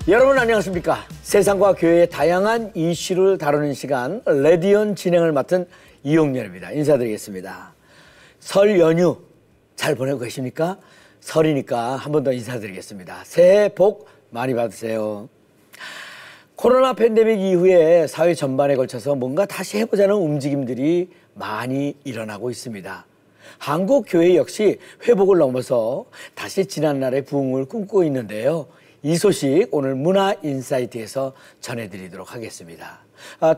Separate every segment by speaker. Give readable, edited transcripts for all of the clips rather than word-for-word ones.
Speaker 1: 여러분 안녕하십니까? 세상과 교회의 다양한 이슈를 다루는 시간 레디언 진행을 맡은 이용렬입니다. 인사드리겠습니다. 설 연휴 잘 보내고 계십니까? 설이니까 한 번 더 인사드리겠습니다. 새해 복 많이 받으세요. 코로나 팬데믹 이후에 사회 전반에 걸쳐서 뭔가 다시 해보자는 움직임들이 많이 일어나고 있습니다. 한국 교회 역시 회복을 넘어서 다시 지난날의 부흥을 꿈꾸고 있는데요. 이 소식 오늘 문화인사이트에서 전해드리도록 하겠습니다.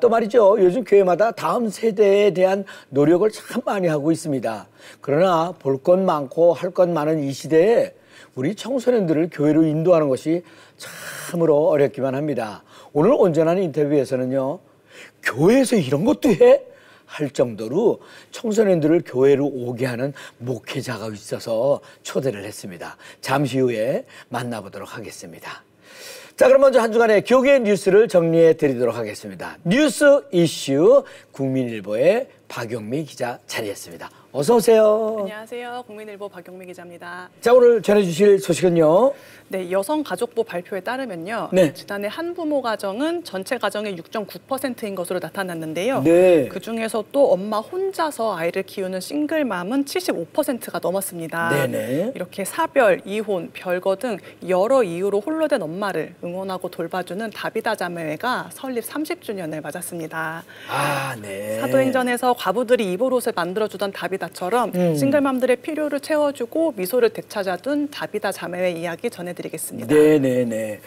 Speaker 1: 또 말이죠. 요즘 교회마다 다음 세대에 대한 노력을 참 많이 하고 있습니다. 그러나 볼 것 많고 할 것 많은 이 시대에 우리 청소년들을 교회로 인도하는 것이 참으로 어렵기만 합니다. 오늘 온전한 인터뷰에서는요. 교회에서 이런 것도 해? 할 정도로 청소년들을 교회로 오게 하는 목회자가 있어서 초대를 했습니다. 잠시 후에 만나보도록 하겠습니다. 자, 그럼 먼저 한 주간의 교계 뉴스를 정리해 드리도록 하겠습니다. 뉴스 이슈 국민일보의 박용미 기자 자리했습니다. 어서 오세요.
Speaker 2: 안녕하세요. 국민일보 박용미 기자입니다.
Speaker 1: 자, 오늘 전해주실 소식은요.
Speaker 2: 네, 여성가족부 발표에 따르면요.
Speaker 1: 네.
Speaker 2: 지난해 한부모 가정은 전체 가정의 6.9%인 것으로 나타났는데요.
Speaker 1: 네.
Speaker 2: 그중에서 또 엄마 혼자서 아이를 키우는 싱글맘은 75%가 넘었습니다.
Speaker 1: 네네.
Speaker 2: 이렇게 사별, 이혼, 별거 등 여러 이유로 홀로 된 엄마를 응원하고 돌봐주는 다비다 자매회가 설립 30주년을 맞았습니다.
Speaker 1: 아, 네.
Speaker 2: 사도행전에서 과부들이 입을 옷을 만들어주던 다비다처럼 싱글맘들의 필요를 채워주고 미소를 되찾아둔 다비다 자매회 이야기 전해드리겠습니다.
Speaker 1: 네네네.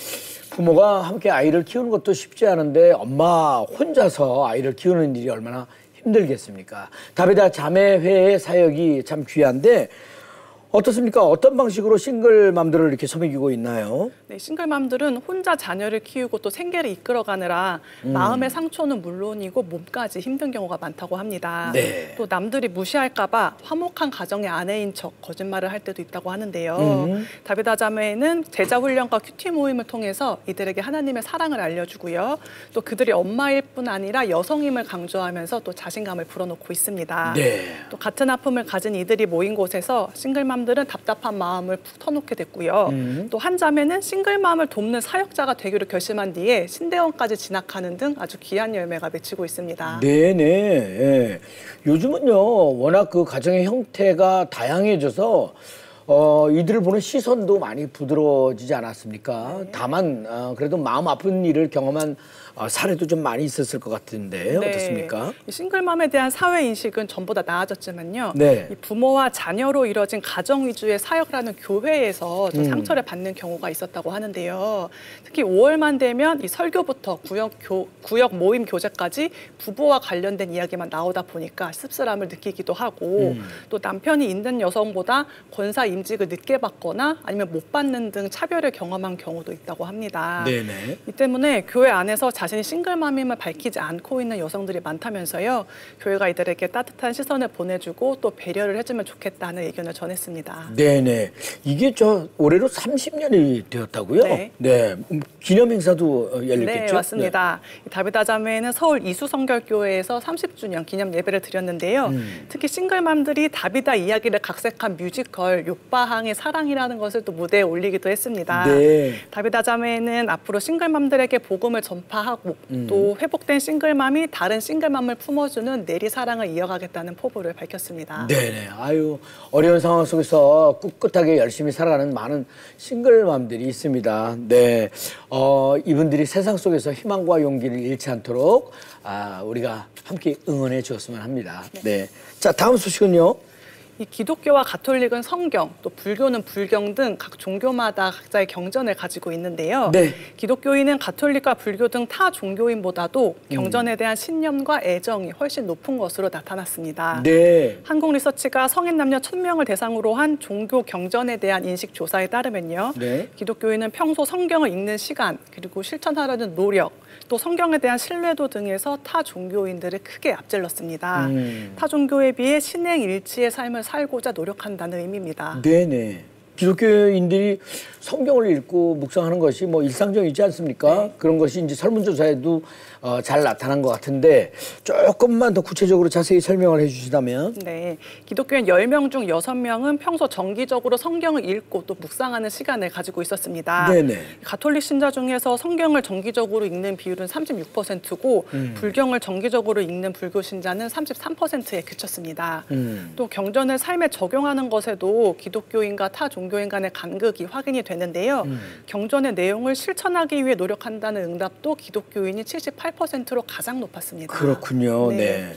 Speaker 1: 부모가 함께 아이를 키우는 것도 쉽지 않은데 엄마 혼자서 아이를 키우는 일이 얼마나 힘들겠습니까? 다비다 자매회의 사역이 참 귀한데 어떻습니까? 어떤 방식으로 싱글맘들을 이렇게 섬기고 있나요?
Speaker 2: 네, 싱글맘들은 혼자 자녀를 키우고 또 생계를 이끌어가느라 마음의 상처는 물론이고 몸까지 힘든 경우가 많다고 합니다.
Speaker 1: 네.
Speaker 2: 또 남들이 무시할까 봐 화목한 가정의 아내인 척 거짓말을 할 때도 있다고 하는데요. 다비다 자매는 제자 훈련과 큐티 모임을 통해서 이들에게 하나님의 사랑을 알려주고요. 또 그들이 엄마일 뿐 아니라 여성임을 강조하면서 또 자신감을 불어넣고 있습니다.
Speaker 1: 네.
Speaker 2: 또 같은 아픔을 가진 이들이 모인 곳에서 싱글맘 들은 답답한 마음을 푹 터놓게 됐고요. 또 한 자매는 싱글맘을 돕는 사역자가 되기로 결심한 뒤에 신대원까지 진학하는 등 아주 귀한 열매가 맺히고 있습니다.
Speaker 1: 네네. 예. 요즘은요 워낙 그 가정의 형태가 다양해져서 이들을 보는 시선도 많이 부드러워지지 않았습니까? 네. 다만 그래도 마음 아픈 일을 경험한 사례도 좀 많이 있었을 것 같은데
Speaker 2: 네.
Speaker 1: 어떻습니까?
Speaker 2: 싱글맘에 대한 사회 인식은 전보다 나아졌지만요.
Speaker 1: 네.
Speaker 2: 이 부모와 자녀로 이뤄진 가정 위주의 사역을 하는 교회에서 좀 상처를 받는 경우가 있었다고 하는데요. 특히 5월만 되면 이 설교부터 구역 모임 교제까지 부부와 관련된 이야기만 나오다 보니까 씁쓸함을 느끼기도 하고 또 남편이 있는 여성보다 권사 임직을 늦게 받거나 아니면 못 받는 등 차별을 경험한 경우도 있다고 합니다.
Speaker 1: 네네.
Speaker 2: 이 때문에 교회 안에서 자신이 싱글맘임을 밝히지 않고 있는 여성들이 많다면서요. 교회가 이들에게 따뜻한 시선을 보내주고 또 배려를 해주면 좋겠다는 의견을 전했습니다.
Speaker 1: 네네. 이게 올해로 30년이 되었다고요?
Speaker 2: 네.
Speaker 1: 네. 기념 행사도 열렸겠죠?
Speaker 2: 네, 맞습니다. 네. 다비다 자매는 서울 이수성결교회에서 30주년 기념 예배를 드렸는데요. 특히 싱글맘들이 다비다 이야기를 각색한 뮤지컬 욕바항의 사랑이라는 것을 또 무대에 올리기도 했습니다.
Speaker 1: 네.
Speaker 2: 다비다 자매는 앞으로 싱글맘들에게 복음을 전파하고 또 회복된 싱글맘이 다른 싱글맘을 품어주는 내리사랑을 이어가겠다는 포부를 밝혔습니다.
Speaker 1: 네네. 아유, 어려운 상황 속에서 꿋꿋하게 열심히 살아가는 많은 싱글맘들이 있습니다. 네. 이분들이 세상 속에서 희망과 용기를 잃지 않도록 우리가 함께 응원해 주었으면 합니다. 네. 자, 다음 소식은요.
Speaker 2: 이 기독교와 가톨릭은 성경, 또 불교는 불경 등 각 종교마다 각자의 경전을 가지고 있는데요.
Speaker 1: 네.
Speaker 2: 기독교인은 가톨릭과 불교 등 타 종교인보다도 경전에 대한 신념과 애정이 훨씬 높은 것으로 나타났습니다.
Speaker 1: 네.
Speaker 2: 한국리서치가 성인 남녀 1000명을 대상으로 한 종교 경전에 대한 인식 조사에 따르면요.
Speaker 1: 네.
Speaker 2: 기독교인은 평소 성경을 읽는 시간, 그리고 실천하려는 노력, 또 성경에 대한 신뢰도 등에서 타 종교인들을 크게 앞질렀습니다. 타 종교에 비해 신행 일치의 삶을 살고자 노력한다는 의미입니다.
Speaker 1: 네네. 기독교인들이 성경을 읽고 묵상하는 것이 뭐 일상적이지 않습니까?
Speaker 2: 네.
Speaker 1: 그런 것이 이제 설문조사에도 잘 나타난 것 같은데 조금만 더 구체적으로 자세히 설명을 해주시다면.
Speaker 2: 네, 기독교인 10명 중 6명은 평소 정기적으로 성경을 읽고 또 묵상하는 시간을 가지고 있었습니다.
Speaker 1: 네네.
Speaker 2: 가톨릭 신자 중에서 성경을 정기적으로 읽는 비율은 36%고 불경을 정기적으로 읽는 불교 신자는 33%에 그쳤습니다. 또 경전을 삶에 적용하는 것에도 기독교인과 타 종교인 간의 간극이 확인이 되는데요. 경전의 내용을 실천하기 위해 노력한다는 응답도 기독교인이 78%로 가장 높았습니다.
Speaker 1: 그렇군요. 네.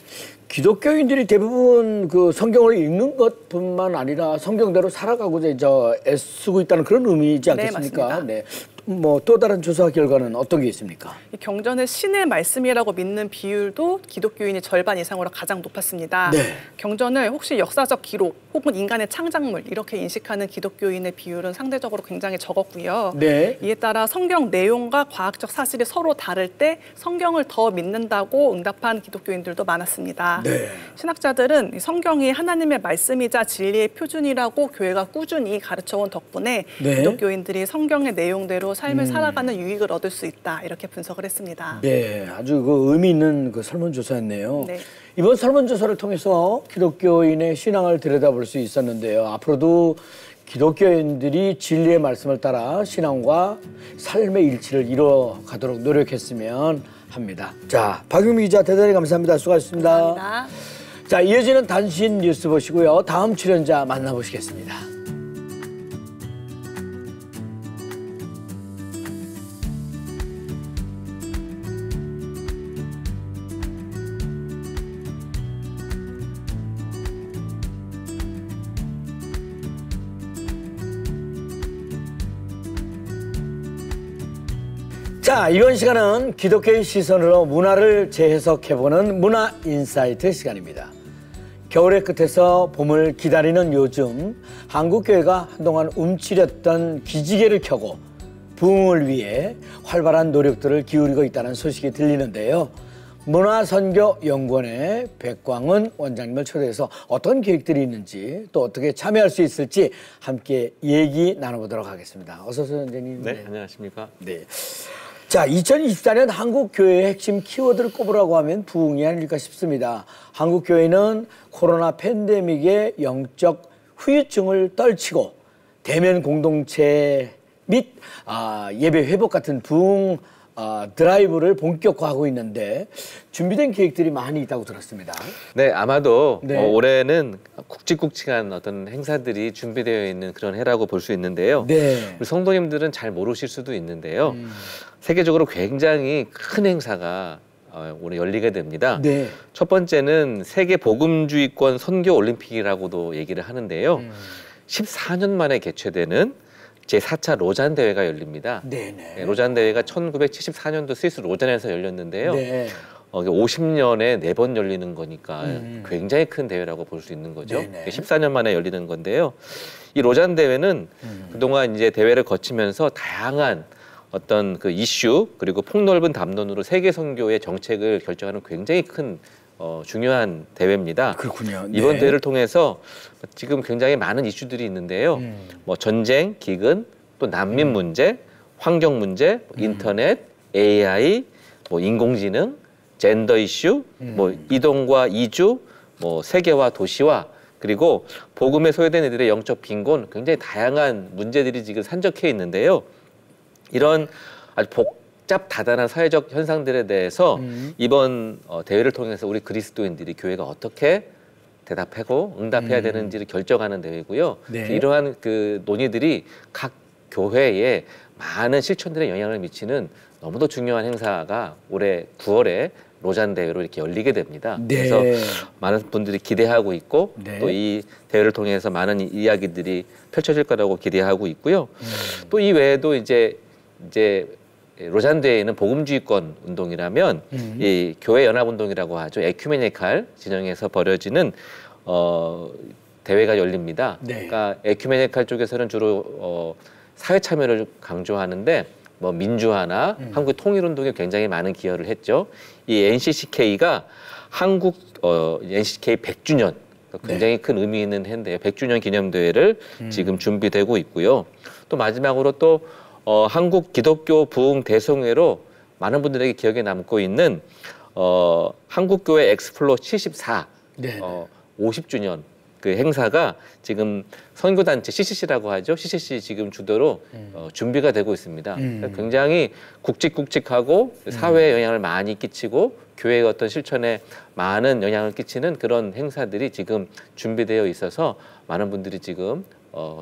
Speaker 1: 기독교인들이 대부분 그 성경을 읽는 것뿐만 아니라 성경대로 살아가고자 애쓰고 있다는 그런 의미이지 않겠습니까?
Speaker 2: 맞습니다.
Speaker 1: 네. 뭐 또 다른 조사 결과는 어떤 게 있습니까?
Speaker 2: 이 경전을 신의 말씀이라고 믿는 비율도 기독교인이 절반 이상으로 가장 높았습니다.
Speaker 1: 네.
Speaker 2: 경전을 혹시 역사적 기록 혹은 인간의 창작물 이렇게 인식하는 기독교인의 비율은 상대적으로 굉장히 적었고요.
Speaker 1: 네.
Speaker 2: 이에 따라 성경 내용과 과학적 사실이 서로 다를 때 성경을 더 믿는다고 응답한 기독교인들도 많았습니다.
Speaker 1: 네.
Speaker 2: 신학자들은 이 성경이 하나님의 말씀이자 진리의 표준이라고 교회가 꾸준히 가르쳐온 덕분에
Speaker 1: 네.
Speaker 2: 기독교인들이 성경의 내용대로 삶을 살아가는 유익을 얻을 수 있다 이렇게 분석을 했습니다.
Speaker 1: 네, 아주 그 의미 있는 그 설문조사였네요.
Speaker 2: 네.
Speaker 1: 이번 설문조사를 통해서 기독교인의 신앙을 들여다볼 수 있었는데요. 앞으로도 기독교인들이 진리의 말씀을 따라 신앙과 삶의 일치를 이뤄가도록 노력했으면 합니다. 자, 박유미 기자 대단히 감사합니다. 수고하셨습니다.
Speaker 2: 감사합니다.
Speaker 1: 자, 이어지는 단신 뉴스 보시고요. 다음 출연자 만나보시겠습니다. 자, 이번 시간은 기독교의 시선으로 문화를 재해석해보는 문화 인사이트 시간입니다. 겨울의 끝에서 봄을 기다리는 요즘 한국교회가 한동안 움츠렸던 기지개를 켜고 부흥을 위해 활발한 노력들을 기울이고 있다는 소식이 들리는데요. 문화선교연구원의 백광은 원장님을 초대해서 어떤 계획들이 있는지 또 어떻게 참여할 수 있을지 함께 얘기 나눠보도록 하겠습니다. 어서 오세요, 원장님.
Speaker 3: 네, 안녕하십니까.
Speaker 1: 네. 자, 2024년 한국교회의 핵심 키워드를 꼽으라고 하면 부흥이 아닐까 싶습니다. 한국교회는 코로나 팬데믹의 영적 후유증을 떨치고 대면 공동체 및 예배 회복 같은 부흥 드라이브를 본격화하고 있는데 준비된 계획들이 많이 있다고 들었습니다.
Speaker 3: 네, 아마도
Speaker 1: 네.
Speaker 3: 올해는 굵직굵직한 어떤 행사들이 준비되어 있는 그런 해라고 볼 수 있는데요.
Speaker 1: 네.
Speaker 3: 우리 성도님들은 잘 모르실 수도 있는데요. 세계적으로 굉장히 큰 행사가 올해 열리게 됩니다.
Speaker 1: 네.
Speaker 3: 첫 번째는 세계 복음주의권 선교 올림픽이라고도 얘기를 하는데요. 14년 만에 개최되는 제4차 로잔 대회가 열립니다.
Speaker 1: 네네.
Speaker 3: 네, 로잔 대회가 1974년도 스위스 로잔에서 열렸는데요.
Speaker 1: 네.
Speaker 3: 50년에 4번 열리는 거니까 굉장히 큰 대회라고 볼 수 있는 거죠.
Speaker 1: 네네.
Speaker 3: 14년 만에 열리는 건데요. 이 로잔 대회는 그동안 이제 대회를 거치면서 다양한 어떤 그 이슈 그리고 폭넓은 담론으로 세계 선교의 정책을 결정하는 굉장히 큰 중요한 대회입니다.
Speaker 1: 그렇군요.
Speaker 3: 이번
Speaker 1: 네.
Speaker 3: 대회를 통해서 지금 굉장히 많은 이슈들이 있는데요. 뭐 전쟁, 기근, 또 난민 문제, 환경 문제, 인터넷, AI, 뭐 인공지능, 젠더 이슈, 뭐 이동과 이주, 뭐 세계화 도시화, 그리고 복음에 소외된 이들의 영적 빈곤, 굉장히 다양한 문제들이 지금 산적해 있는데요. 이런 아주 복잡다단한 사회적 현상들에 대해서 이번 대회를 통해서 우리 그리스도인들이 교회가 어떻게 대답하고 응답해야 되는지를 결정하는 대회고요.
Speaker 1: 네.
Speaker 3: 이러한 그 논의들이 각 교회에 많은 실천들에 영향을 미치는 너무도 중요한 행사가 올해 9월에 로잔 대회로 이렇게 열리게 됩니다.
Speaker 1: 네.
Speaker 3: 그래서 많은 분들이 기대하고 있고
Speaker 1: 네.
Speaker 3: 또 이 대회를 통해서 많은 이야기들이 펼쳐질 거라고 기대하고 있고요. 또 이 외에도 이제 로잔 대회는 복음주의권 운동이라면 이 교회 연합 운동이라고 하죠. 에큐메니칼 진영에서 벌어지는 대회가 열립니다.
Speaker 1: 네.
Speaker 3: 그러니까 에큐메니칼 쪽에서는 주로 사회 참여를 강조하는데 뭐 민주화나 한국 통일 운동에 굉장히 많은 기여를 했죠. 이 NCCK가 한국 NCCK 100주년 굉장히 큰 의미 있는 해인데요. 100주년 기념대회를 지금 준비되고 있고요. 또 마지막으로 또 한국 기독교 부흥 대성회로 많은 분들에게 기억에 남고 있는 한국교회 엑스플로 74 50주년 그 행사가 지금 선교단체 CCC라고 하죠. CCC 지금 주도로 준비가 되고 있습니다. 굉장히 굵직굵직하고 사회에 영향을 많이 끼치고 교회의 어떤 실천에 많은 영향을 끼치는 그런 행사들이 지금 준비되어 있어서 많은 분들이 지금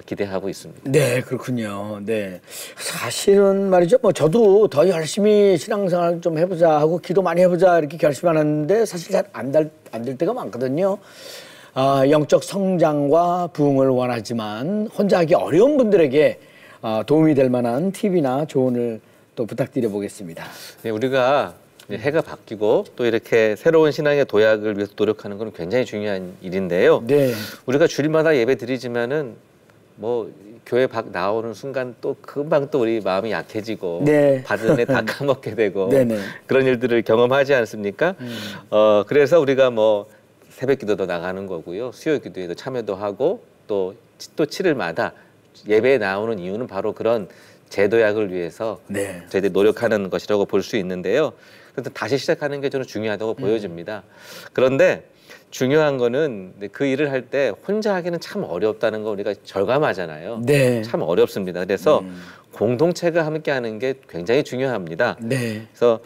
Speaker 3: 기대하고 있습니다.
Speaker 1: 네, 그렇군요. 네. 사실은 말이죠. 뭐 저도 더 열심히 신앙생활 좀 해보자 하고 기도 많이 해보자 이렇게 결심하는데 사실 잘 안 될 때가 많거든요. 영적 성장과 부흥을 원하지만 혼자 하기 어려운 분들에게 도움이 될 만한 팁이나 조언을 또 부탁드려 보겠습니다.
Speaker 3: 네, 우리가 해가 바뀌고 또 이렇게 새로운 신앙의 도약을 위해서 노력하는 건 굉장히 중요한 일인데요.
Speaker 1: 네.
Speaker 3: 우리가 주일마다 예배 드리지만은 뭐 교회 밖 나오는 순간 또 금방 또 우리 마음이 약해지고
Speaker 1: 네.
Speaker 3: 받은 애 다 까먹게 되고
Speaker 1: 네네.
Speaker 3: 그런 일들을 경험하지 않습니까? 그래서 우리가 뭐 새벽 기도도 나가는 거고요. 수요 기도에도 참여도 하고 또 7일마다 예배에 나오는 이유는 바로 그런 재도약을 위해서
Speaker 1: 네.
Speaker 3: 저희들이 노력하는 것이라고 볼 수 있는데요. 그래서 다시 시작하는 게 저는 중요하다고 보여집니다. 그런데 중요한 거는 그 일을 할 때 혼자 하기는 참 어렵다는 거 우리가 절감하잖아요.
Speaker 1: 네.
Speaker 3: 참 어렵습니다. 그래서 공동체가 함께 하는 게 굉장히 중요합니다.
Speaker 1: 네.
Speaker 3: 그래서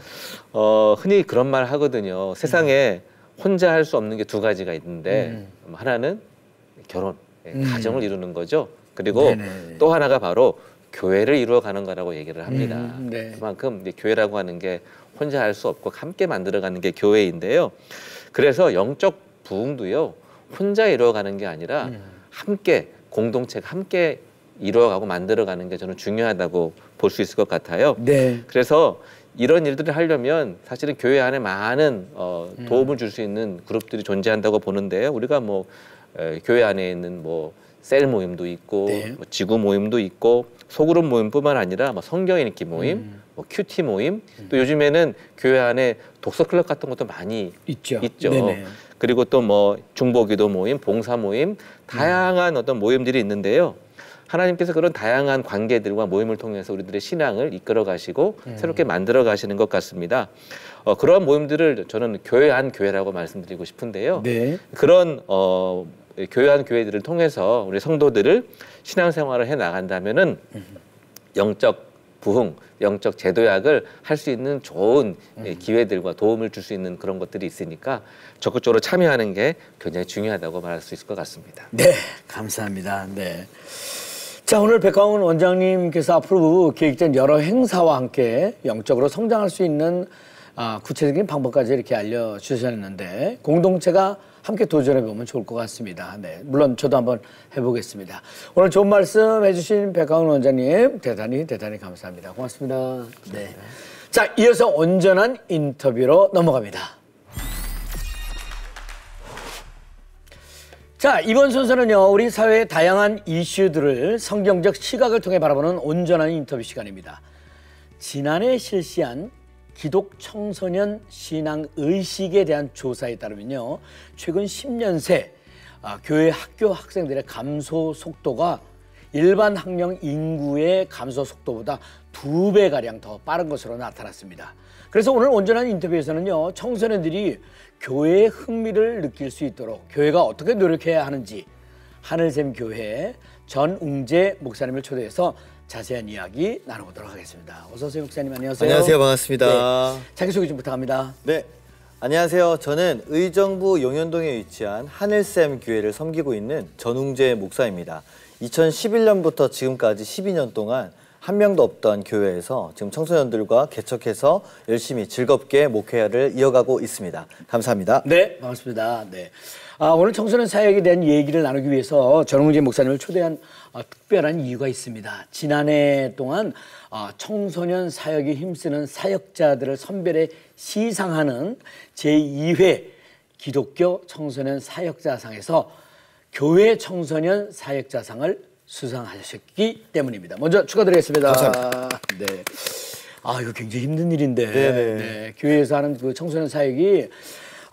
Speaker 3: 흔히 그런 말 하거든요. 세상에 혼자 할 수 없는 게 두 가지가 있는데 하나는 결혼, 가정을 이루는 거죠. 그리고
Speaker 1: 네네.
Speaker 3: 또 하나가 바로 교회를 이루어가는 거라고 얘기를 합니다.
Speaker 1: 네.
Speaker 3: 그만큼 이제 교회라고 하는 게 혼자 할 수 없고 함께 만들어가는 게 교회인데요. 그래서 영적 부흥도요. 혼자 이루어가는 게 아니라 함께 공동체가 함께 이루어가고 만들어가는 게 저는 중요하다고 볼 수 있을 것 같아요.
Speaker 1: 네.
Speaker 3: 그래서 이런 일들을 하려면 사실은 교회 안에 많은 도움을 줄 수 있는 그룹들이 존재한다고 보는데요. 우리가 뭐 교회 안에 있는 뭐 셀 모임도 있고
Speaker 1: 네.
Speaker 3: 뭐 지구 모임도 있고 소그룹 모임뿐만 아니라 뭐 성경 읽기 모임, 뭐 큐티 모임, 또 요즘에는 교회 안에 독서 클럽 같은 것도 많이
Speaker 1: 있죠.
Speaker 3: 있죠.
Speaker 1: 네네.
Speaker 3: 그리고 또 뭐 중보기도 모임, 봉사 모임, 다양한 어떤 모임들이 있는데요. 하나님께서 그런 다양한 관계들과 모임을 통해서 우리들의 신앙을 이끌어 가시고 새롭게 만들어 가시는 것 같습니다. 그러한 모임들을 저는 교회 안 교회라고 말씀드리고 싶은데요.
Speaker 1: 네.
Speaker 3: 그런 교회 안 교회들을 통해서 우리 성도들을 신앙생활을 해 나간다면은 영적 부흥, 영적 재도약을 할 수 있는 좋은 기회들과 도움을 줄 수 있는 그런 것들이 있으니까 적극적으로 참여하는 게 굉장히 중요하다고 말할 수 있을 것 같습니다.
Speaker 1: 네, 감사합니다. 네. 자, 오늘 백광훈 원장님께서 앞으로 계획된 여러 행사와 함께 영적으로 성장할 수 있는 구체적인 방법까지 이렇게 알려주셨는데 공동체가 함께 도전해보면 좋을 것 같습니다. 네, 물론 저도 한번 해보겠습니다. 오늘 좋은 말씀 해주신 백광훈 원장님 대단히 감사합니다. 고맙습니다. 네. 자, 이어서 온전한 인터뷰로 넘어갑니다. 자, 이번 순서는요, 우리 사회의 다양한 이슈들을 성경적 시각을 통해 바라보는 온전한 인터뷰 시간입니다. 지난해 실시한 기독 청소년 신앙 의식에 대한 조사에 따르면요, 최근 10년 새 교회 학교 학생들의 감소 속도가 일반 학령 인구의 감소 속도보다 2배가량 더 빠른 것으로 나타났습니다. 그래서 오늘 온전한 인터뷰에서는요, 청소년들이 교회의 흥미를 느낄 수 있도록 교회가 어떻게 노력해야 하는지 하늘샘 교회 전웅재 목사님을 초대해서 자세한 이야기 나눠보도록 하겠습니다. 어서 오세요, 목사님. 안녕하세요.
Speaker 4: 안녕하세요. 반갑습니다.
Speaker 1: 네, 자기소개 좀 부탁합니다.
Speaker 4: 네. 안녕하세요. 저는 의정부 용현동에 위치한 하늘샘 교회를 섬기고 있는 전웅재 목사입니다. 2011년부터 지금까지 12년 동안 한 명도 없던 교회에서 지금 청소년들과 개척해서 열심히 즐겁게 목회를 이어가고 있습니다. 감사합니다.
Speaker 1: 네, 반갑습니다. 네. 오늘 청소년 사역에 대한 얘기를 나누기 위해서 전웅재 목사님을 초대한 특별한 이유가 있습니다. 지난해 동안 청소년 사역에 힘쓰는 사역자들을 선별해 시상하는 제2회 기독교 청소년 사역자상에서 교회 청소년 사역자상을 수상하셨기 때문입니다. 먼저 축하드리겠습니다.
Speaker 4: 감사합니다.
Speaker 1: 네. 이거 굉장히 힘든 일인데
Speaker 4: 네네.
Speaker 1: 네, 교회에서 하는 그 청소년 사역이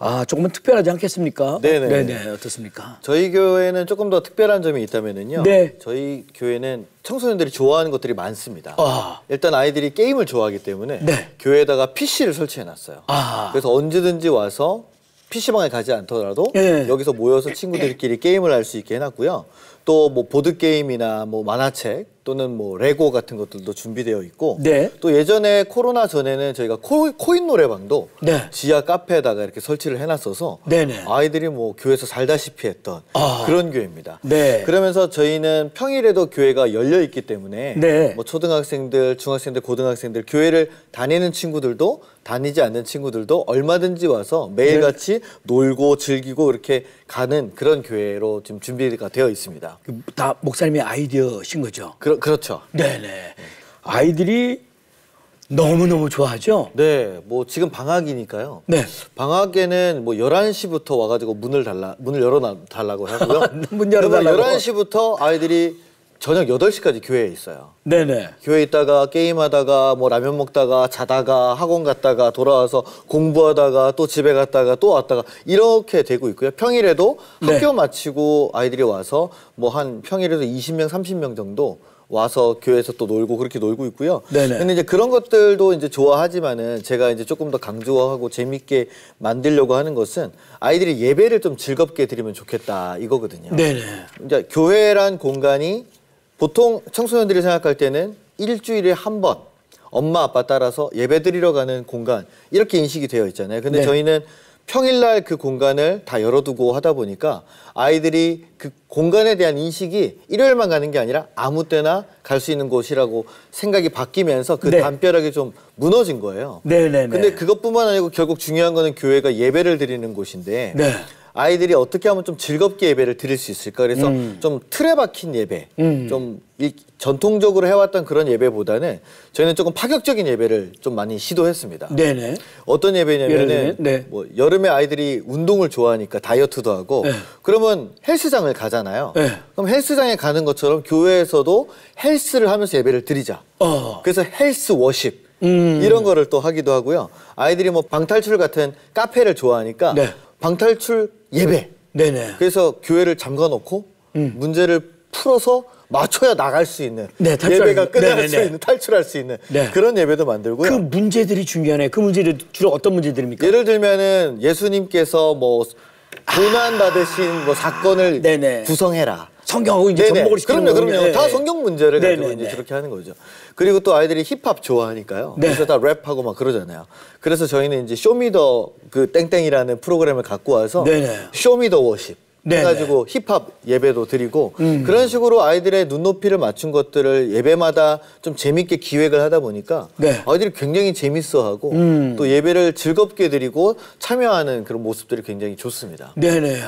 Speaker 1: 아, 조금은 특별하지 않겠습니까?
Speaker 4: 네네.
Speaker 1: 네네. 어떻습니까?
Speaker 4: 저희 교회는 조금 더 특별한 점이 있다면은요.
Speaker 1: 네.
Speaker 4: 저희 교회는 청소년들이 좋아하는 것들이 많습니다.
Speaker 1: 아.
Speaker 4: 일단 아이들이 게임을 좋아하기 때문에
Speaker 1: 네.
Speaker 4: 교회에다가 PC를 설치해 놨어요.
Speaker 1: 아.
Speaker 4: 그래서 언제든지 와서 PC방에 가지 않더라도
Speaker 1: 예.
Speaker 4: 여기서 모여서 친구들끼리 게임을 할 수 있게 해놨고요. 또 뭐 보드 게임이나 뭐 만화책 또는 뭐 레고 같은 것들도 준비되어 있고
Speaker 1: 네.
Speaker 4: 또 예전에 코로나 전에는 저희가 코인 노래방도
Speaker 1: 네.
Speaker 4: 지하 카페에다가 이렇게 설치를 해놨어서
Speaker 1: 네네.
Speaker 4: 아이들이 뭐 교회에서 살다시피 했던
Speaker 1: 아.
Speaker 4: 그런 교회입니다.
Speaker 1: 네.
Speaker 4: 그러면서 저희는 평일에도 교회가 열려 있기 때문에
Speaker 1: 네.
Speaker 4: 뭐 초등학생들, 중학생들, 고등학생들 교회를 다니는 친구들도 다니지 않는 친구들도 얼마든지 와서 매일같이 놀고 즐기고 이렇게 가는 그런 교회로 지금 준비가 되어 있습니다.
Speaker 1: 다 목사님의 아이디어신 거죠?
Speaker 4: 그렇죠.
Speaker 1: 네네. 아이들이 너무너무 좋아하죠?
Speaker 4: 네, 뭐 지금 방학이니까요.
Speaker 1: 네.
Speaker 4: 방학에는 뭐 11시부터 와가지고 문을 열어달라고 하고요.
Speaker 1: 문 열어달라고?
Speaker 4: 11시부터 아이들이 저녁 8시까지 교회에 있어요.
Speaker 1: 네네.
Speaker 4: 교회에 있다가 게임하다가 뭐 라면 먹다가 자다가 학원 갔다가 돌아와서 공부하다가 또 집에 갔다가 또 왔다가 이렇게 되고 있고요. 평일에도
Speaker 1: 네.
Speaker 4: 학교 마치고 아이들이 와서 뭐 한 평일에도 20명, 30명 정도 와서 교회에서 또 놀고 그렇게 놀고 있고요.
Speaker 1: 네네.
Speaker 4: 근데 이제 그런 것들도 이제 좋아하지만은 제가 이제 조금 더 강조하고 재밌게 만들려고 하는 것은 아이들이 예배를 좀 즐겁게 드리면 좋겠다 이거거든요.
Speaker 1: 네네.
Speaker 4: 이제 교회란 공간이 보통 청소년들이 생각할 때는 일주일에 한 번 엄마 아빠 따라서 예배 드리러 가는 공간 이렇게 인식이 되어 있잖아요. 근데
Speaker 1: 네.
Speaker 4: 저희는 평일날 그 공간을 다 열어두고 하다 보니까 아이들이 그 공간에 대한 인식이 일요일만 가는 게 아니라 아무 때나 갈 수 있는 곳이라고 생각이 바뀌면서 그
Speaker 1: 네.
Speaker 4: 담벼락이 좀 무너진 거예요.
Speaker 1: 네네네.
Speaker 4: 근데 그것뿐만 아니고 결국 중요한 거는 교회가 예배를 드리는 곳인데
Speaker 1: 네.
Speaker 4: 아이들이 어떻게 하면 좀 즐겁게 예배를 드릴 수 있을까? 그래서 좀 틀에 박힌 예배, 좀 전통적으로 해왔던 그런 예배보다는 저희는 조금 파격적인 예배를 좀 많이 시도했습니다.
Speaker 1: 네네.
Speaker 4: 어떤
Speaker 1: 예를
Speaker 4: 예배냐면은
Speaker 1: 들면, 네.
Speaker 4: 뭐 여름에 아이들이 운동을 좋아하니까 다이어트도 하고
Speaker 1: 네.
Speaker 4: 그러면 헬스장을 가잖아요.
Speaker 1: 네.
Speaker 4: 그럼 헬스장에 가는 것처럼 교회에서도 헬스를 하면서 예배를 드리자. 그래서 헬스 워십 이런 거를 또 하기도 하고요. 아이들이 뭐 방탈출 같은 카페를 좋아하니까
Speaker 1: 네.
Speaker 4: 방탈출 예배.
Speaker 1: 네네.
Speaker 4: 그래서 교회를 잠가놓고 문제를 풀어서 맞춰야 나갈 수 있는
Speaker 1: 네, 탈출할
Speaker 4: 예배가
Speaker 1: 수-
Speaker 4: 끝날
Speaker 1: 네네네.
Speaker 4: 수 있는 탈출할 수 있는
Speaker 1: 네.
Speaker 4: 그런 예배도 만들고요.
Speaker 1: 그 문제들이 중요하네. 그 문제들 주로 어떤 문제들입니까?
Speaker 4: 예를 들면은 예수님께서 뭐 고난 받으신 뭐 사건을
Speaker 1: 네네.
Speaker 4: 구성해라.
Speaker 1: 성경하고 이제
Speaker 4: 네네.
Speaker 1: 접목을 시키는
Speaker 4: 그럼요,
Speaker 1: 거군요.
Speaker 4: 그럼요.
Speaker 1: 네.
Speaker 4: 다 성경 문제를 가지고
Speaker 1: 네네네.
Speaker 4: 이제 그렇게 하는 거죠. 그리고 또 아이들이 힙합 좋아하니까요.
Speaker 1: 네.
Speaker 4: 그래서 다 랩하고 막 그러잖아요. 그래서 저희는 이제 쇼미더 그 땡땡이라는 프로그램을 갖고 와서
Speaker 1: 네네.
Speaker 4: 쇼미더 워십
Speaker 1: 네네.
Speaker 4: 해가지고 힙합 예배도 드리고 그런 식으로 아이들의 눈높이를 맞춘 것들을 예배마다 좀 재밌게 기획을 하다 보니까
Speaker 1: 네.
Speaker 4: 아이들이 굉장히 재밌어하고 또 예배를 즐겁게 드리고 참여하는 그런 모습들이 굉장히 좋습니다.
Speaker 1: 네네.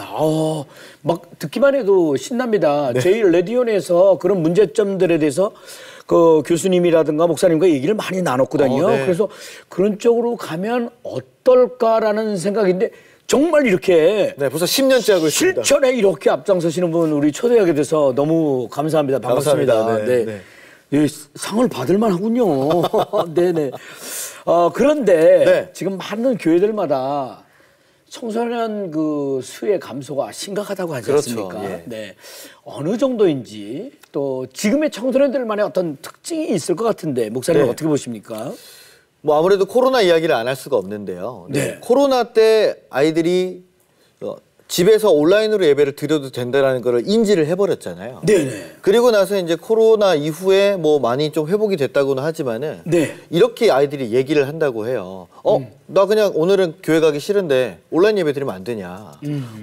Speaker 1: 막 듣기만 해도 신납니다.
Speaker 4: 네.
Speaker 1: 제일 레디온에서 그런 문제점들에 대해서 그 교수님이라든가 목사님과 얘기를 많이 나눴거든요.
Speaker 4: 네.
Speaker 1: 그래서 그런 쪽으로 가면 어떨까라는 생각인데 정말 이렇게
Speaker 4: 네, 벌써 10년째 하고 있습니다.
Speaker 1: 실천에 이렇게 앞장서시는 분 우리 초대하게 돼서 너무 감사합니다. 반갑습니다.
Speaker 4: 감사합니다. 네,
Speaker 1: 네.
Speaker 4: 네.
Speaker 1: 예, 상을 받을 만하군요. 네네. 그런데
Speaker 4: 네.
Speaker 1: 지금 많은 교회들마다 청소년 그 수의 감소가 심각하다고 하지
Speaker 4: 그렇죠.
Speaker 1: 않습니까?
Speaker 4: 예.
Speaker 1: 네. 어느 정도인지 또 지금의 청소년들만의 어떤 특징이 있을 것 같은데 목사님
Speaker 4: 네.
Speaker 1: 어떻게 보십니까?
Speaker 4: 뭐 아무래도 코로나 이야기를 안 할 수가 없는데요.
Speaker 1: 네.
Speaker 4: 코로나 때 아이들이 집에서 온라인으로 예배를 드려도 된다라는 거를 인지를 해버렸잖아요.
Speaker 1: 네네.
Speaker 4: 그리고 나서 이제 코로나 이후에 뭐 많이 좀 회복이 됐다고는 하지만은
Speaker 1: 네.
Speaker 4: 이렇게 아이들이 얘기를 한다고 해요. 나 그냥 오늘은 교회 가기 싫은데 온라인 예배 드리면 안 되냐.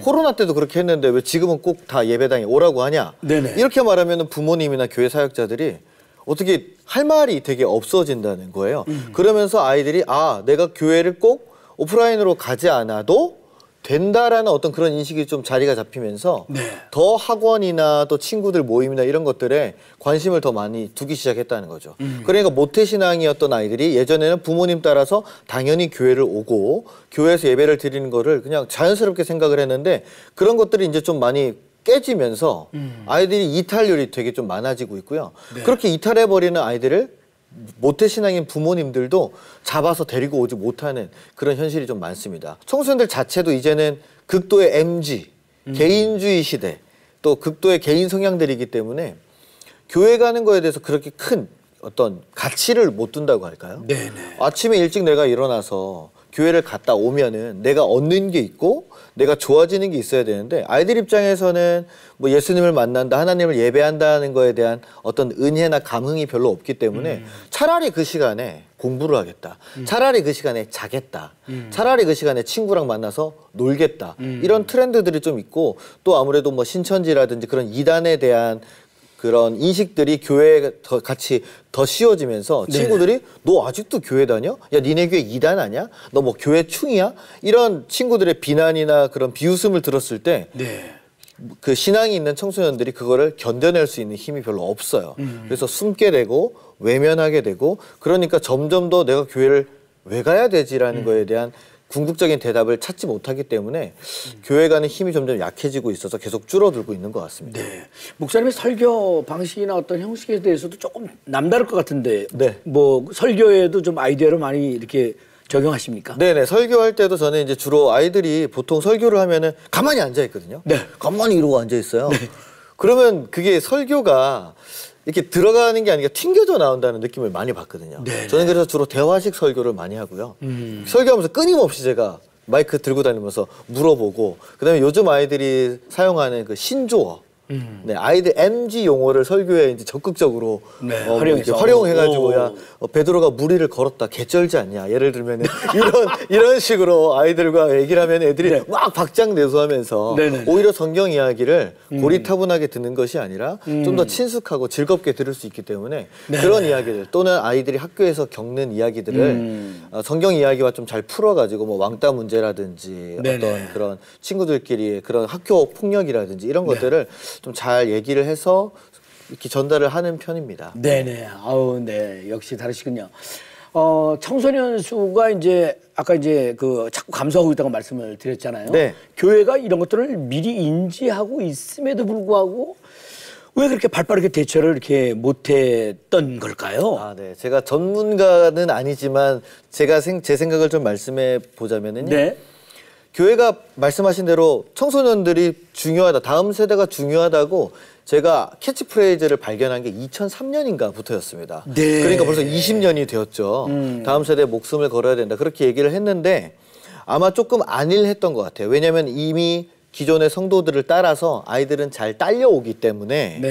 Speaker 4: 코로나 때도 그렇게 했는데 왜 지금은 꼭 다 예배당에 오라고 하냐.
Speaker 1: 네네.
Speaker 4: 이렇게 말하면 부모님이나 교회 사역자들이 어떻게 할 말이 되게 없어진다는 거예요. 그러면서 아이들이 내가 교회를 꼭 오프라인으로 가지 않아도 된다라는 어떤 그런 인식이 좀 자리가 잡히면서
Speaker 1: 네.
Speaker 4: 더 학원이나 또 친구들 모임이나 이런 것들에 관심을 더 많이 두기 시작했다는 거죠. 그러니까 모태신앙이었던 아이들이 예전에는 부모님 따라서 당연히 교회를 오고 교회에서 예배를 드리는 거를 그냥 자연스럽게 생각을 했는데 그런 것들이 이제 좀 많이 깨지면서 아이들이 이탈률이 되게 좀 많아지고 있고요.
Speaker 1: 네.
Speaker 4: 그렇게 이탈해버리는 아이들을 모태신앙인 부모님들도 잡아서 데리고 오지 못하는 그런 현실이 좀 많습니다. 청소년들 자체도 이제는 극도의 MG, 개인주의 시대, 또 극도의 개인 성향들이기 때문에 교회 가는 거에 대해서 그렇게 큰 어떤 가치를 못 둔다고 할까요?
Speaker 1: 네네.
Speaker 4: 아침에 일찍 내가 일어나서 교회를 갔다 오면은 내가 얻는 게 있고 내가 좋아지는 게 있어야 되는데 아이들 입장에서는 뭐 예수님을 만난다, 하나님을 예배한다는 거에 대한 어떤 은혜나 감흥이 별로 없기 때문에 차라리 그 시간에 공부를 하겠다. 차라리 그 시간에 자겠다. 차라리 그 시간에 친구랑 만나서 놀겠다. 이런 트렌드들이 좀 있고 또 아무래도 뭐 신천지라든지 그런 이단에 대한 그런 인식들이 교회에 같이 더 씌워지면서 친구들이 너 아직도 교회 다녀? 야 니네 교회 이단 아니야? 너 뭐 교회 충이야? 이런 친구들의 비난이나 그런 비웃음을 들었을 때 그 신앙이 있는 청소년들이 그거를 견뎌낼 수 있는 힘이 별로 없어요. 그래서 숨게 되고 외면하게 되고 그러니까 점점 더 내가 교회를 왜 가야 되지라는 거에 대한 궁극적인 대답을 찾지 못하기 때문에 교회 가는 힘이 점점 약해지고 있어서 계속 줄어들고 있는 것 같습니다.
Speaker 1: 네. 목사님의 설교 방식이나 어떤 형식에 대해서도 조금 남다를 것 같은데
Speaker 4: 네.
Speaker 1: 뭐 설교에도 좀 아이디어를 많이 이렇게 적용하십니까?
Speaker 4: 네네. 설교할 때도 저는 이제 주로 아이들이 보통 설교를 하면은 가만히 앉아 있거든요.
Speaker 1: 네.
Speaker 4: 가만히 이러고 앉아 있어요. 그러면 그게 설교가 이렇게 들어가는 게 아니라 튕겨져 나온다는 느낌을 많이 받거든요.
Speaker 1: 네네.
Speaker 4: 저는 그래서 주로 대화식 설교를 많이 하고요. 설교하면서 끊임없이 제가 마이크 들고 다니면서 물어보고 그다음에 요즘 아이들이 사용하는 그 신조어 네, 아이들 MG 용어를 설교에 이제 적극적으로
Speaker 1: 활용해서.
Speaker 4: 활용해가지고 야 베드로가 무리를 걸었다 개쩔지 않냐 예를 들면은 이런 식으로 아이들과 얘기를 하면 애들이 막 박장대소하면서 오히려 성경 이야기를 고리타분하게 듣는 것이 아니라 좀 더 친숙하고 즐겁게 들을 수 있기 때문에 그런 이야기들 또는 아이들이 학교에서 겪는 이야기들을 성경 이야기와 좀 잘 풀어가지고 뭐 왕따 문제라든지 어떤 그런 친구들끼리의 그런 학교 폭력이라든지 이런 것들을 좀 잘 얘기를 해서 이렇게 전달을 하는 편입니다.
Speaker 1: 네네. 아우, 네. 역시 다르시군요. 청소년 수가 이제 아까 이제 그 자꾸 감소하고 있다고 말씀을 드렸잖아요.
Speaker 4: 네.
Speaker 1: 교회가 이런 것들을 미리 인지하고 있음에도 불구하고 왜 그렇게 발빠르게 대처를 이렇게 못했던 걸까요?
Speaker 4: 아, 네. 제가 전문가는 아니지만 제가 제 생각을 좀 말씀해 보자면은요.
Speaker 1: 네.
Speaker 4: 교회가 말씀하신 대로 청소년들이 중요하다. 다음 세대가 중요하다고 제가 캐치프레이즈를 발견한 게 2003년인가부터였습니다.
Speaker 1: 네.
Speaker 4: 그러니까 벌써 20년이 되었죠. 다음 세대에 목숨을 걸어야 된다. 그렇게 얘기를 했는데 아마 조금 안일했던 것 같아요. 왜냐하면 이미 기존의 성도들을 따라서 아이들은 잘 딸려오기 때문에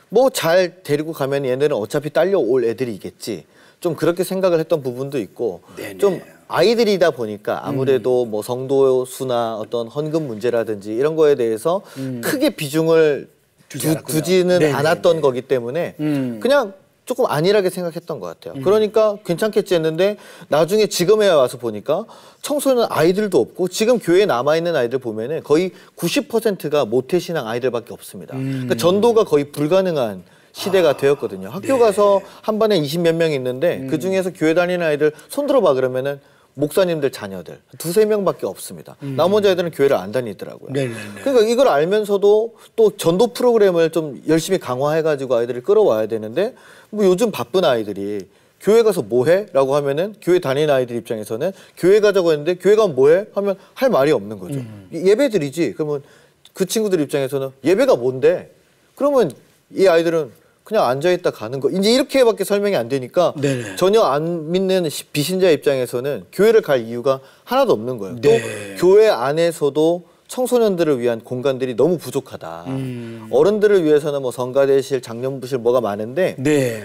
Speaker 4: 뭐 잘 데리고 가면 얘네는 어차피 딸려올 애들이겠지. 좀 그렇게 생각을 했던 부분도 있고 좀 아이들이다 보니까 아무래도 뭐 성도 수나 어떤 헌금 문제라든지 이런 거에 대해서 크게 비중을 두지는 않았던 거기 때문에 그냥 조금 안일하게 생각했던 것 같아요. 그러니까 괜찮겠지 했는데 나중에 지금에 와서 보니까 청소년 아이들도 없고 지금 교회에 남아있는 아이들 보면은 거의 90%가 모태신앙 아이들밖에 없습니다. 그러니까 전도가 거의 불가능한 시대가 되었거든요. 학교 가서 한 반에 20몇 명 있는데 그중에서 교회 다니는 아이들 손들어봐 그러면은 목사님들 자녀들 두세 명밖에 없습니다. 나머지 아이들은 교회를 안 다니더라고요. 그러니까 이걸 알면서도 또 전도 프로그램을 좀 열심히 강화해가지고 아이들을 끌어와야 되는데 뭐 요즘 바쁜 아이들이 교회 가서 뭐 해? 라고 하면은 교회 다니는 아이들 입장에서는 교회 가자고 했는데 교회 가면 뭐 해? 하면 할 말이 없는 거죠. 예배 드리지. 그러면 그 친구들 입장에서는 예배가 뭔데? 그러면 이 아이들은 그냥 앉아있다 가는 거. 이제 이렇게밖에 설명이 안 되니까 전혀 안 믿는 비신자 입장에서는 교회를 갈 이유가 하나도 없는 거예요. 또 교회 안에서도 청소년들을 위한 공간들이 너무 부족하다. 어른들을 위해서는 뭐 성가대실, 장년부실 뭐가 많은데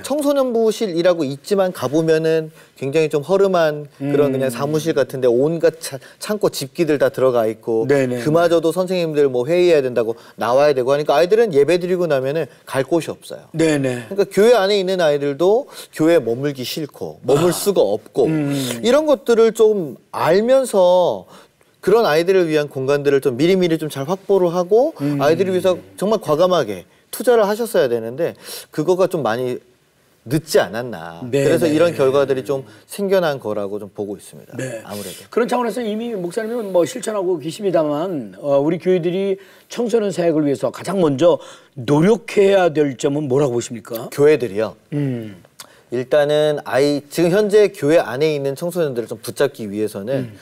Speaker 4: 청소년부실이라고 있지만 가보면은 굉장히 좀 허름한 그런 그냥 사무실 같은데 온갖 창고 집기들 다 들어가 있고 그마저도 선생님들 뭐 회의해야 된다고 나와야 되고 하니까 아이들은 예배 드리고 나면은 갈 곳이 없어요. 그러니까 교회 안에 있는 아이들도 교회에 머물기 싫고 머물 수가 없고 이런 것들을 좀 알면서 그런 아이들을 위한 공간들을 좀 미리미리 좀 잘 확보를 하고 아이들을 위해서 정말 과감하게 투자를 하셨어야 되는데 그거가 좀 많이 늦지 않았나. 그래서 이런 결과들이 좀 생겨난 거라고 좀 보고 있습니다. 아무래도.
Speaker 1: 그런 차원에서 이미 목사님은 뭐 실천하고 계십니다만 우리 교회들이 청소년 사역을 위해서 가장 먼저 노력해야 될 점은 뭐라고 보십니까?
Speaker 4: 교회들이요. 일단은 지금 현재 교회 안에 있는 청소년들을 좀 붙잡기 위해서는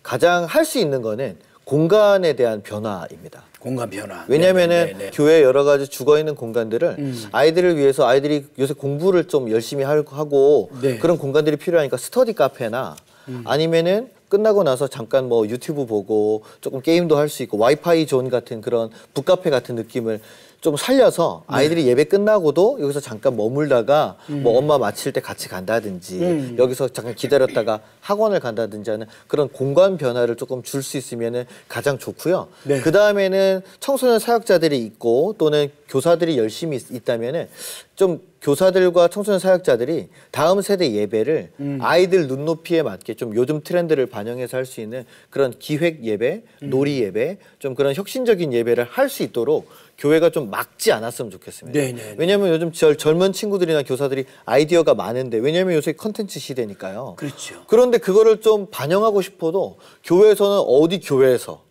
Speaker 4: 가장 할 수 있는 거는 공간에 대한 변화입니다.
Speaker 1: 공간 변화.
Speaker 4: 왜냐면은 교회 여러 가지 죽어 있는 공간들을 아이들을 위해서 아이들이 요새 공부를 좀 열심히 하고 그런 공간들이 필요하니까 스터디 카페나 아니면은 끝나고 나서 잠깐 뭐 유튜브 보고 조금 게임도 할 수 있고 와이파이 존 같은 그런 북카페 같은 느낌을 좀 살려서 아이들이 예배 끝나고도 여기서 잠깐 머물다가 뭐 엄마 마칠 때 같이 간다든지 여기서 잠깐 기다렸다가 학원을 간다든지 하는 그런 공간 변화를 조금 줄 수 있으면은 가장 좋고요. 그 다음에는 청소년 사역자들이 있고 또는 교사들이 열심히 있다면은 좀 교사들과 청소년 사역자들이 다음 세대 예배를 아이들 눈높이에 맞게 좀 요즘 트렌드를 반영해서 할 수 있는 그런 기획 예배, 놀이 예배, 좀 그런 혁신적인 예배를 할 수 있도록 교회가 좀 막지 않았으면 좋겠습니다. 왜냐하면 요즘 젊은 친구들이나 교사들이 아이디어가 많은데 왜냐하면 요새 컨텐츠 시대니까요.
Speaker 1: 그렇죠.
Speaker 4: 그런데 그거를 좀 반영하고 싶어도 교회에서는 어디 교회에서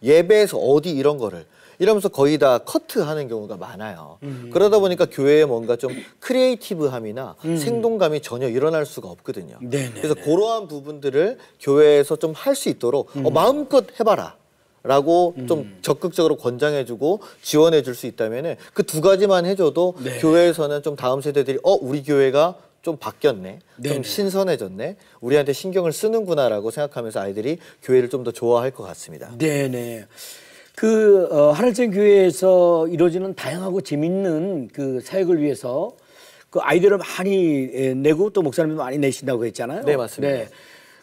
Speaker 4: 예배에서 어디 이런 거를 이러면서 거의 다 커트하는 경우가 많아요. 그러다 보니까 교회에 뭔가 좀 크리에이티브함이나 생동감이 전혀 일어날 수가 없거든요. 그래서 그러한 부분들을 교회에서 좀 할 수 있도록 마음껏 해봐라. 라고 좀 적극적으로 권장해주고 지원해줄 수 있다면은 그 두 가지만 해줘도 교회에서는 좀 다음 세대들이 우리 교회가 좀 바뀌었네, 좀 신선해졌네, 우리한테 신경을 쓰는구나라고 생각하면서 아이들이 교회를 좀 더 좋아할 것 같습니다.
Speaker 1: 하늘샘 교회에서 이루어지는 다양하고 재밌는 그 사역을 위해서 그 아이디어를 많이 내고 또 목사님도 많이 내신다고 했잖아요.
Speaker 4: 네, 맞습니다.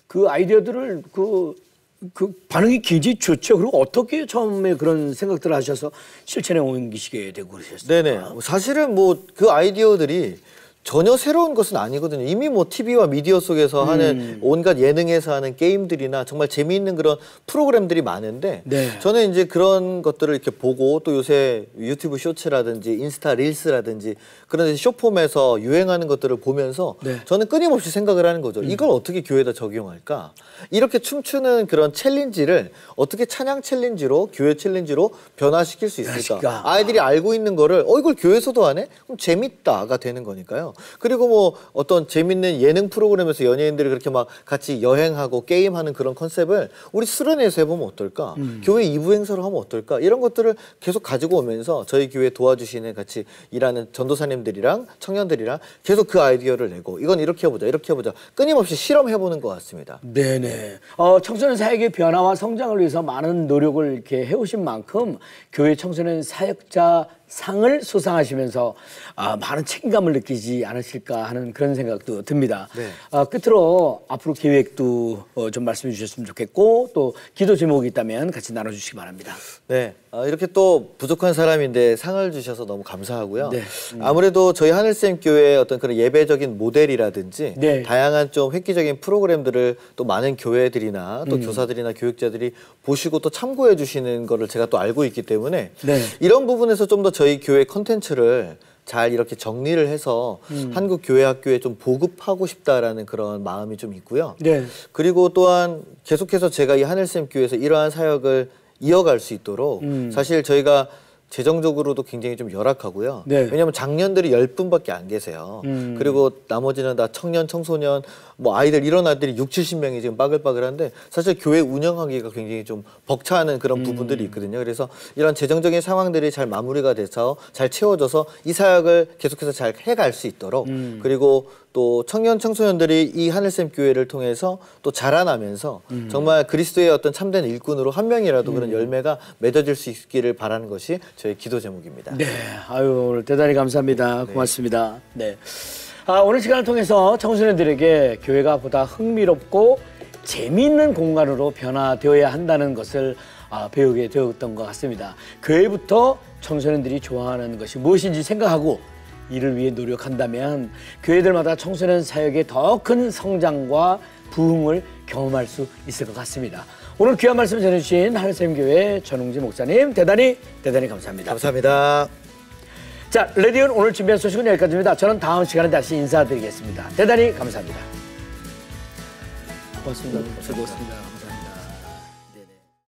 Speaker 1: 그 아이디어들을 그 반응이 굉장히 좋죠. 그리고 어떻게 처음에 그런 생각들을 하셔서 실천에 옮기시게 되고 그러셨어요?
Speaker 4: 사실은 뭐 그 아이디어들이 전혀 새로운 것은 아니거든요. 이미 뭐 TV와 미디어 속에서 하는 온갖 예능에서 하는 게임들이나 정말 재미있는 그런 프로그램들이 많은데 저는 이제 그런 것들을 이렇게 보고 또 요새 유튜브 쇼츠라든지 인스타 릴스라든지 그런 쇼폼에서 유행하는 것들을 보면서 저는 끊임없이 생각을 하는 거죠. 이걸 어떻게 교회에다 적용할까? 이렇게 춤추는 그런 챌린지를 어떻게 찬양 챌린지로 교회 챌린지로 변화시킬 수 있을까? 아이들이 알고 있는 거를 이걸 교회에서도 하네? 그럼 재밌다가 되는 거니까요. 그리고 뭐 어떤 재밌는 예능 프로그램에서 연예인들이 그렇게 막 같이 여행하고 게임하는 그런 컨셉을 우리 수련회에서 해보면 어떨까? 교회 2부 행사로 하면 어떨까? 이런 것들을 계속 가지고 오면서 저희 교회 도와주시는 같이 일하는 전도사님들이랑 청년들이랑 계속 그 아이디어를 내고 이건 이렇게 해보자 이렇게 해보자 끊임없이 실험해보는 것 같습니다.
Speaker 1: 청소년 사역의 변화와 성장을 위해서 많은 노력을 이렇게 해오신 만큼 교회 청소년 사역자 상을 수상하시면서 많은 책임감을 느끼지 않으실까 하는 그런 생각도 듭니다. 끝으로 앞으로 계획도 좀 말씀해 주셨으면 좋겠고 또 기도 제목이 있다면 같이 나눠주시기 바랍니다.
Speaker 4: 이렇게 또 부족한 사람인데 상을 주셔서 너무 감사하고요. 아무래도 저희 하늘샘 교회의 어떤 그런 예배적인 모델이라든지 다양한 좀 획기적인 프로그램들을 또 많은 교회들이나 또 교사들이나 교육자들이 보시고 또 참고해 주시는 거를 제가 또 알고 있기 때문에 이런 부분에서 좀 더 저희 교회 콘텐츠를 잘 이렇게 정리를 해서 한국 교회 학교에 좀 보급하고 싶다라는 그런 마음이 좀 있고요. 그리고 또한 계속해서 제가 이 하늘샘 교회에서 이러한 사역을 이어갈 수 있도록 사실 저희가 재정적으로도 굉장히 좀 열악하고요. 왜냐하면 장년들이 10분밖에 안 계세요. 그리고 나머지는 다 청년, 청소년, 뭐 아이들 이런 아이들이 60-70명이 지금 빠글빠글한데 사실 교회 운영하기가 굉장히 좀 벅차는 그런 부분들이 있거든요. 그래서 이런 재정적인 상황들이 잘 마무리가 돼서 잘 채워져서 이 사역을 계속해서 잘 해갈 수 있도록 그리고 또 청년, 청소년들이 이 하늘샘 교회를 통해서 또 자라나면서 정말 그리스도의 어떤 참된 일꾼으로 한 명이라도 그런 열매가 맺어질 수 있기를 바라는 것이 저희 기도 제목입니다.
Speaker 1: 오늘 대단히 감사합니다. 고맙습니다. 오늘 시간을 통해서 청소년들에게 교회가 보다 흥미롭고 재미있는 공간으로 변화되어야 한다는 것을 배우게 되었던 것 같습니다. 교회부터 청소년들이 좋아하는 것이 무엇인지 생각하고 이를 위해 노력한다면 교회들마다 청소년 사역의 더 큰 성장과 부흥을 경험할 수 있을 것 같습니다. 오늘 귀한 말씀 전해주신 하늘샘교회 전웅재 목사님 대단히 감사합니다.
Speaker 4: 감사합니다.
Speaker 1: 자, 레디온 오늘 준비한 소식은 여기까지입니다. 저는 다음 시간에 다시 인사드리겠습니다. 대단히 감사합니다. 고맙습니다. 즐거웠습니다.